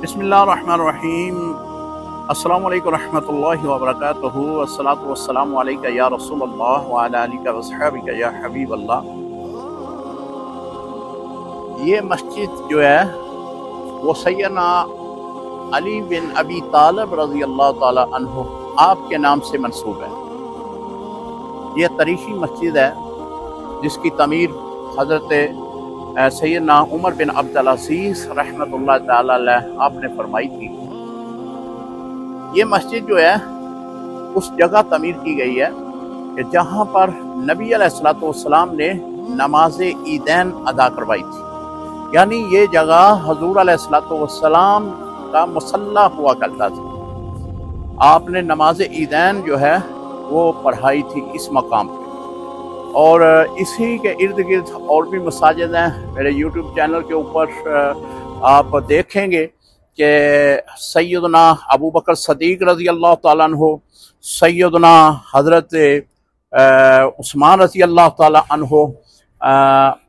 बिस्मिल्लाहिर्रहमानिर्रहीम। अस्सलामु अलैकुम रहमतुल्लाहि व बरकातुहू। अस्सलातु वस्सलामु अलैका या रसूलल्लाह व अला आलिका व अस्हाबिका या हबीबल्लाह। ये मस्जिद जो है वो सैयदना अली बिन अबी तालिब रज़ी अल्लाह ताला अन्हु आपके नाम से मंसूब है। ये तारीखी मस्जिद है जिसकी तमीर हज़रत सैयदना उमर बिन अब्दुल अज़ीज़ रहमतुल्लाह ताला अलैह आपने फरमाई थी। ये मस्जिद जो है उस जगह तमीर की गई है कि जहाँ पर नबी अलैहिस्सलातु वस्सलाम ने नमाज ईदैन अदा करवाई थी। यानी ये जगह हजूर अलैहिस्सलातु वस्सलाम का मुसल्ला हुआ करता था। आपने नमाज ईदैन जो है वो पढ़ाई थी इस मकाम पे, और इसी के इर्द गिर्द और भी मसाजिद हैं। मेरे यूट्यूब चैनल के ऊपर आप देखेंगे कि सैयदना अबू बकर सदीक रज़ी अल्लाह ताला अन्हु, सैयदना हज़रत उस्मान रज़ी अल्लाह ताला अन्हु,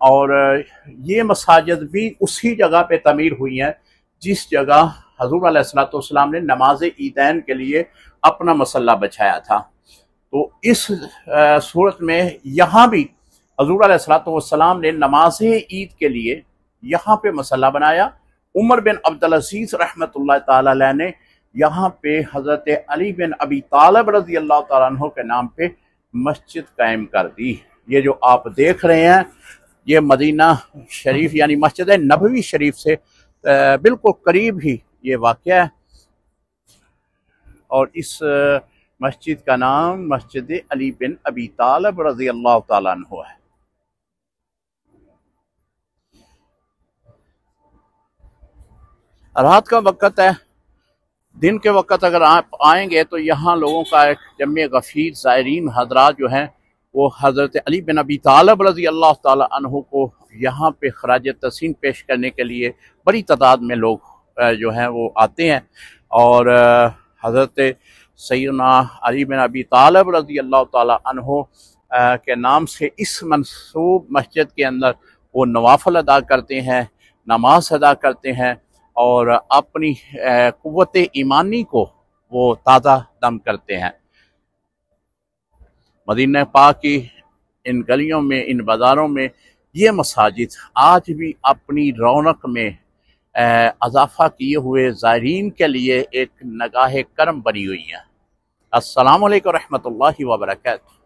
और ये मसाजिद भी उसी जगह पे तमीर हुई हैं जिस जगह हजूर अलैहिस्सलातु वस्सलाम ने नमाज ईदैन के लिए अपना मसल्ला बिछाया था। तो इस सूरत में यहाँ भी हजूर अलैहिस्सलातु वस्सलाम ने नमाज ईद के लिए यहाँ पे मसल्ला बनाया। उमर बिन अब्दुल अज़ीज़ रहमतुल्लाह ताला अलैह ने यहाँ पे हज़रत अली बिन अबी तालिब रज़ी अल्लाह ताला अन्हु के नाम पे मस्जिद कायम कर दी। ये जो आप देख रहे हैं ये मदीना शरीफ यानी मस्जिद नबवी शरीफ से बिल्कुल करीब ही ये वाक़या है, और इस मस्जिद का नाम मस्जिद अली बिन अबी तालिब रज़ी अल्लाह ताला अन्हु है। रात का वक़्त है, दिन के वक़्त अगर आप आएंगे तो यहाँ लोगों का एक जम्मे गफ़ीर ज़ायरीन हज़रात जो हैं वो हज़रत अली बिन अबी तालिब रज़ी अल्लाह ताला अन्हु को यहाँ पे ख़राज तहसीन पेश करने के लिए बड़ी तादाद में लोग जो हैं वो आते हैं। और हज़रत सैयदना अली बिन अबी तालिब रज़ी अल्लाह ताला अन्हु के नाम से इस मंसूब मस्जिद के अंदर वो नवाफिल अदा करते हैं, नमाज अदा करते हैं, और अपनी क़ुव्वत ईमानी को वो ताज़ा दम करते हैं। मदीना पाक की इन गलियों में, इन बाज़ारों में ये मसाजिद आज भी अपनी रौनक में अज़ाफ़ा किए हुए ज़ायरीन के लिए एक नगाह करम बनी हुई हैं। अस्सलामु अलैकुम रहमतुल्लाहि व बरकातुहू।